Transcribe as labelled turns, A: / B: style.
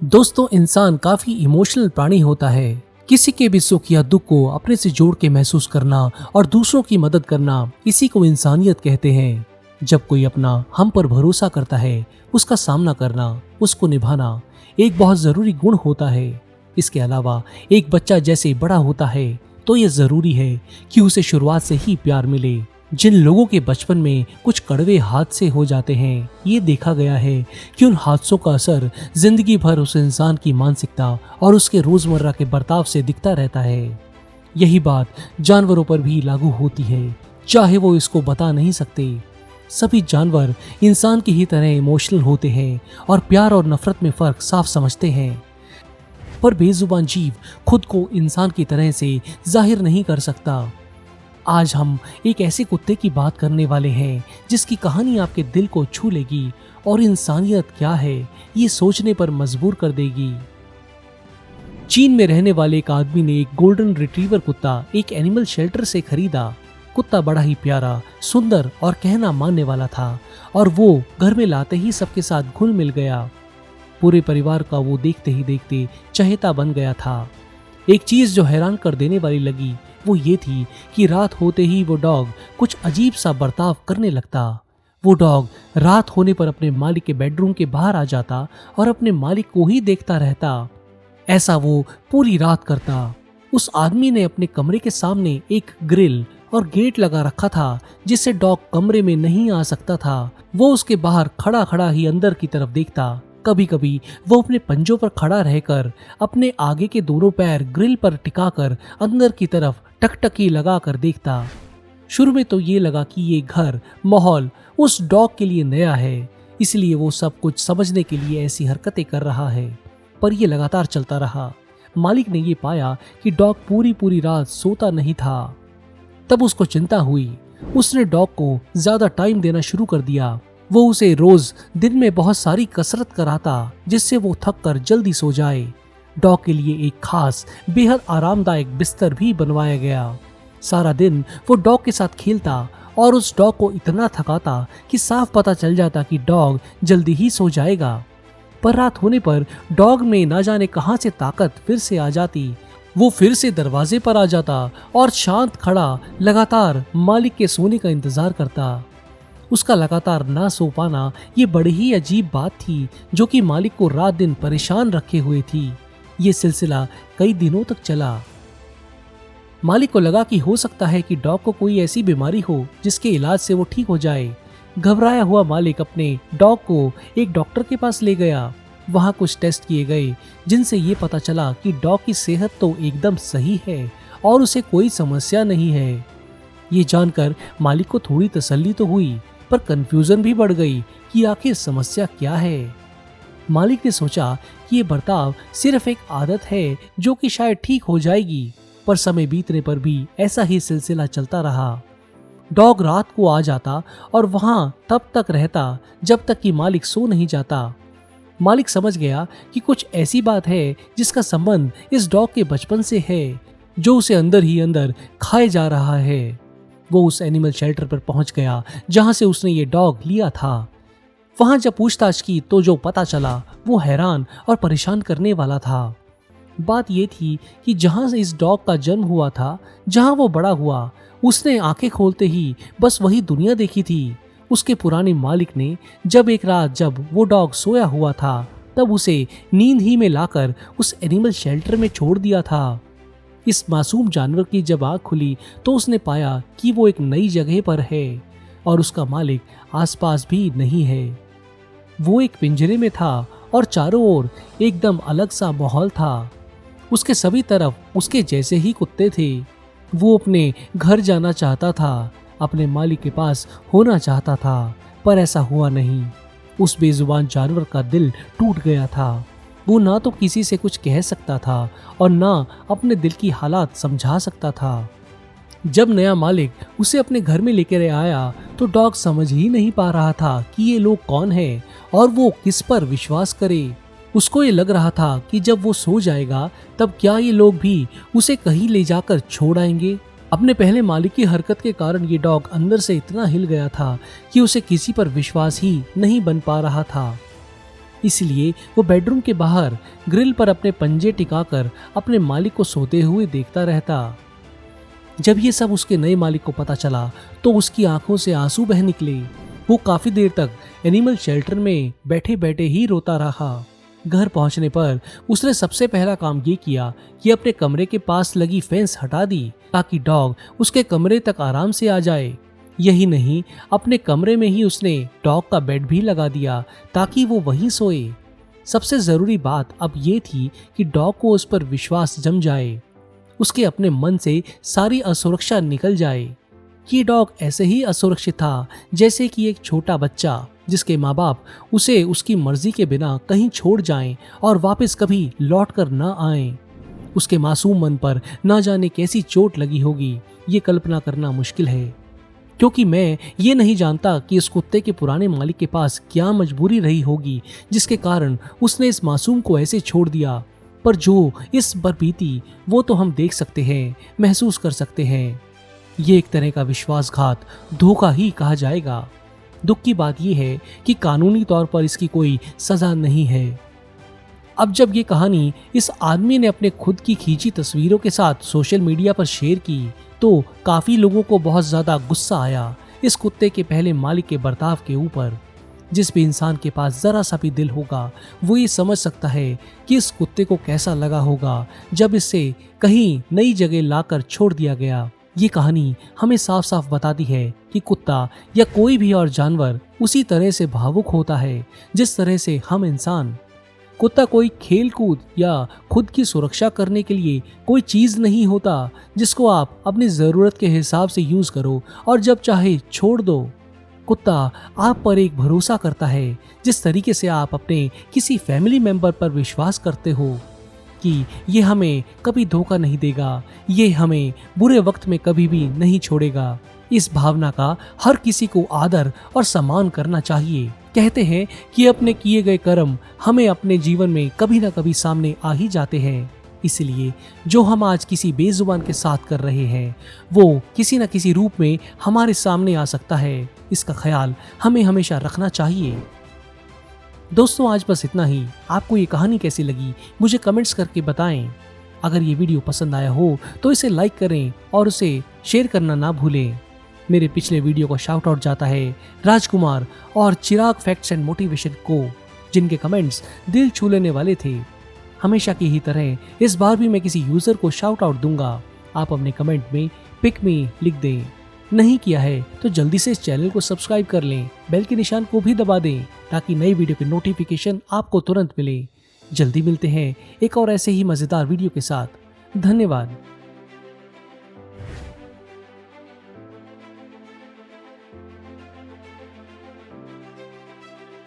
A: दोस्तों, इंसान काफी इमोशनल प्राणी होता है। किसी के भी सुख या दुख को अपने से जोड़ के महसूस करना और दूसरों की मदद करना, इसी को इंसानियत कहते हैं। जब कोई अपना हम पर भरोसा करता है, उसका सामना करना, उसको निभाना एक बहुत जरूरी गुण होता है। इसके अलावा एक बच्चा जैसे बड़ा होता है तो ये जरूरी है कि उसे शुरुआत से ही प्यार मिले। जिन लोगों के बचपन में कुछ कड़वे हादसे हो जाते हैं, ये देखा गया है कि उन हादसों का असर जिंदगी भर उस इंसान की मानसिकता और उसके रोजमर्रा के बर्ताव से दिखता रहता है। यही बात जानवरों पर भी लागू होती है, चाहे वो इसको बता नहीं सकते। सभी जानवर इंसान की ही तरह इमोशनल होते हैं और प्यार और नफरत में फर्क साफ समझते हैं, पर बेजुबान जीव खुद को इंसान की तरह से जाहिर नहीं कर सकता। आज हम एक ऐसे कुत्ते की बात करने वाले हैं जिसकी कहानी आपके दिल को छू लेगी और इंसानियत क्या है ये सोचने पर मजबूर कर देगी। चीन में रहने वाले एक आदमी ने एक गोल्डन रिट्रीवर कुत्ता एक एनिमल शेल्टर से खरीदा। कुत्ता बड़ा ही प्यारा, सुंदर और कहना मानने वाला था और वो घर में लाते ही सबके साथ घुल मिल गया। पूरे परिवार का वो देखते ही देखते चहेता बन गया था। एक चीज जो हैरान कर देने वाली लगी वो ये थी कि रात होते ही वो डॉग कुछ अजीब सा बर्ताव करने लगता। वो डॉग रात होने पर अपने मालिक के बेडरूम के बाहर आ जाता और अपने मालिक को ही देखता रहता। ऐसा वो पूरी रात करता। उस आदमी ने अपने कमरे के सामने एक ग्रिल और गेट लगा रखा था जिससे डॉग कमरे में नहीं आ सकता था। वो उसके बाहर खड़ा खड़ा ही अंदर की तरफ देखता। कभी कभी वो अपने पंजों पर खड़ा रहकर अपने आगे के दोनों पैर ग्रिल पर टिकाकर अंदर की तरफ टकटकी लगाकर देखता। शुरू में तो ये लगा कि ये घर माहौल उस डॉग के लिए नया है, इसलिए वो सब कुछ समझने के लिए ऐसी हरकतें कर रहा है, पर ये लगातार चलता रहा। मालिक ने ये पाया कि डॉग पूरी रात सोता नहीं था। तब उसको चिंता हुई। उसने डॉग को ज्यादा टाइम देना शुरू कर दिया। वो उसे रोज दिन में बहुत सारी कसरत कराता जिससे वो थक कर जल्दी सो जाए। डॉग के लिए एक खास बेहद आरामदायक बिस्तर भी बनवाया गया। सारा दिन वो डॉग के साथ खेलता और उस डॉग को इतना थकाता कि साफ पता चल जाता कि डॉग जल्दी ही सो जाएगा। पर रात होने पर डॉग में ना जाने कहां से ताकत फिर से आ जाती। वो फिर से दरवाजे पर आ जाता और शांत खड़ा लगातार मालिक के सोने का इंतजार करता। उसका लगातार ना सो पाना ये बड़ी ही अजीब बात थी जो कि मालिक को रात दिन परेशान रखे हुए थी। ये सिलसिला कई दिनों तक चला। मालिक को लगा कि हो सकता है कि डॉग को कोई ऐसी बीमारी हो जिसके इलाज से वो ठीक हो जाए। घबराया हुआ मालिक अपने डॉग को एक डॉक्टर के पास ले गया। वहाँ कुछ टेस्ट किए गए जिनसे ये पता चला कि डॉग की सेहत तो एकदम सही है और उसे कोई समस्या नहीं है। ये जानकर मालिक को थोड़ी तसल्ली तो हुई, पर कंफ्यूजन भी बढ़ गई कि आखिर समस्या क्या है। मालिक ने सोचा कि ये बर्ताव सिर्फ एक आदत है जो कि शायद ठीक हो जाएगी, पर समय बीतने पर भी ऐसा ही सिलसिला चलता रहा। डॉग रात को आ जाता और वहां तब तक रहता जब तक कि मालिक सो नहीं जाता। मालिक समझ गया कि कुछ ऐसी बात है जिसका संबंध इस डॉग के बचपन से है जो उसे अंदर ही अंदर खाए जा रहा है। वो उस एनिमल शेल्टर पर पहुंच गया जहां से उसने ये डॉग लिया था। वहां जब पूछताछ की तो जो पता चला वो हैरान और परेशान करने वाला था। बात ये थी कि जहां से इस डॉग का जन्म हुआ था, जहां वो बड़ा हुआ, उसने आंखें खोलते ही बस वही दुनिया देखी थी। उसके पुराने मालिक ने जब एक रात जब वो डॉग सोया हुआ था तब उसे नींद ही में लाकर उस एनिमल शेल्टर में छोड़ दिया था। इस मासूम जानवर की जब आँख खुली तो उसने पाया कि वो एक नई जगह पर है और उसका मालिक आसपास भी नहीं है। वो एक पिंजरे में था और चारों ओर एकदम अलग सा माहौल था। उसके सभी तरफ उसके जैसे ही कुत्ते थे। वो अपने घर जाना चाहता था, अपने मालिक के पास होना चाहता था, पर ऐसा हुआ नहीं। उस बेजुबान जानवर का दिल टूट गया था। वो ना तो किसी से कुछ कह सकता था और ना अपने दिल की हालात समझा सकता था। जब नया मालिक उसे अपने घर में लेकर आया तो डॉग समझ ही नहीं पा रहा था कि ये लोग कौन हैं और वो किस पर विश्वास करे। उसको ये लग रहा था कि जब वो सो जाएगा तब क्या ये लोग भी उसे कहीं ले जाकर छोड़ आएंगे। अपने पहले मालिक की हरकत के कारण ये डॉग अंदर से इतना हिल गया था कि उसे किसी पर विश्वास ही नहीं बन पा रहा था। इसलिए वो बेडरूम के बाहर ग्रिल पर अपने पंजे टिकाकर अपने मालिक को सोते हुए देखता रहता। जब ये सब उसके नए मालिक को पता चला तो उसकी आंखों से आंसू बह निकले। वो काफी देर तक एनिमल शेल्टर में बैठे बैठे ही रोता रहा। घर पहुंचने पर उसने सबसे पहला काम ये किया कि अपने कमरे के पास लगी फेंस हटा दी ताकि डॉग उसके कमरे तक आराम से आ जाए। यही नहीं, अपने कमरे में ही उसने डॉग का बेड भी लगा दिया ताकि वो वहीं सोए। सबसे जरूरी बात अब ये थी कि डॉग को उस पर विश्वास जम जाए, उसके अपने मन से सारी असुरक्षा निकल जाए। ये डॉग ऐसे ही असुरक्षित था जैसे कि एक छोटा बच्चा जिसके माँ बाप उसे उसकी मर्जी के बिना कहीं छोड़ जाएं और वापस कभी लौट कर न आएं। उसके मासूम मन पर न जाने कैसी चोट लगी होगी, ये कल्पना करना मुश्किल है, क्योंकि मैं ये नहीं जानता कि इस कुत्ते के पुराने मालिक के पास क्या मजबूरी रही होगी जिसके कारण उसने इस मासूम को ऐसे छोड़ दिया। पर जो इस पर बीती वो तो हम देख सकते हैं, महसूस कर सकते हैं। ये एक तरह का विश्वासघात, धोखा ही कहा जाएगा। दुख की बात यह है कि कानूनी तौर पर इसकी कोई सजा नहीं है। अब जब ये कहानी इस आदमी ने अपने खुद की खींची तस्वीरों के साथ सोशल मीडिया पर शेयर की तो काफी लोगों को बहुत ज्यादा गुस्सा आया इस कुत्ते के पहले मालिक के बर्ताव के ऊपर। जिस भी इंसान के पास जरा सा भी दिल होगा वो ये समझ सकता है कि इस कुत्ते को कैसा लगा होगा जब इसे कहीं नई जगह लाकर छोड़ दिया गया। ये कहानी हमें साफ साफ बताती है कि कुत्ता या कोई भी और जानवर उसी तरह से भावुक होता है जिस तरह से हम इंसान। कुत्ता कोई खेल कूद या खुद की सुरक्षा करने के लिए कोई चीज नहीं होता जिसको आप अपनी जरूरत के हिसाब से यूज करो और जब चाहे छोड़ दो। कुत्ता आप पर एक भरोसा करता है जिस तरीके से आप अपने किसी फैमिली मेंबर पर विश्वास करते हो कि ये हमें कभी धोखा नहीं देगा, ये हमें बुरे वक्त में कभी भी नहीं छोड़ेगा। इस भावना का हर किसी को आदर और सम्मान करना चाहिए। कहते हैं कि अपने किए गए कर्म हमें अपने जीवन में कभी ना कभी सामने आ ही जाते हैं। इसलिए जो हम आज किसी बेजुबान के साथ कर रहे हैं वो किसी न किसी रूप में हमारे सामने आ सकता है। इसका ख्याल हमें हमेशा रखना चाहिए। दोस्तों, आज बस इतना ही। आपको ये कहानी कैसी लगी मुझे कमेंट्स करके बताएं। अगर ये वीडियो पसंद आया हो तो इसे लाइक करें और उसे शेयर करना ना भूलें। मेरे पिछले वीडियो को शाउट आउट जाता है राजकुमार और चिराग फैक्ट्स एंड मोटिवेशन को, जिनके कमेंट्स दिल छू लेने वाले थे। हमेशा की ही तरह इस बार भी मैं किसी यूजर को शाउट आउट दूंगा। आप अपने कमेंट में पिक मी लिख दें। नहीं किया है तो जल्दी से इस चैनल को सब्सक्राइब कर लें, बेल के निशान को भी दबा दें ताकि नई वीडियो की नोटिफिकेशन आपको तुरंत मिले। जल्दी मिलते हैं एक और ऐसे ही मजेदार वीडियो के साथ। धन्यवाद।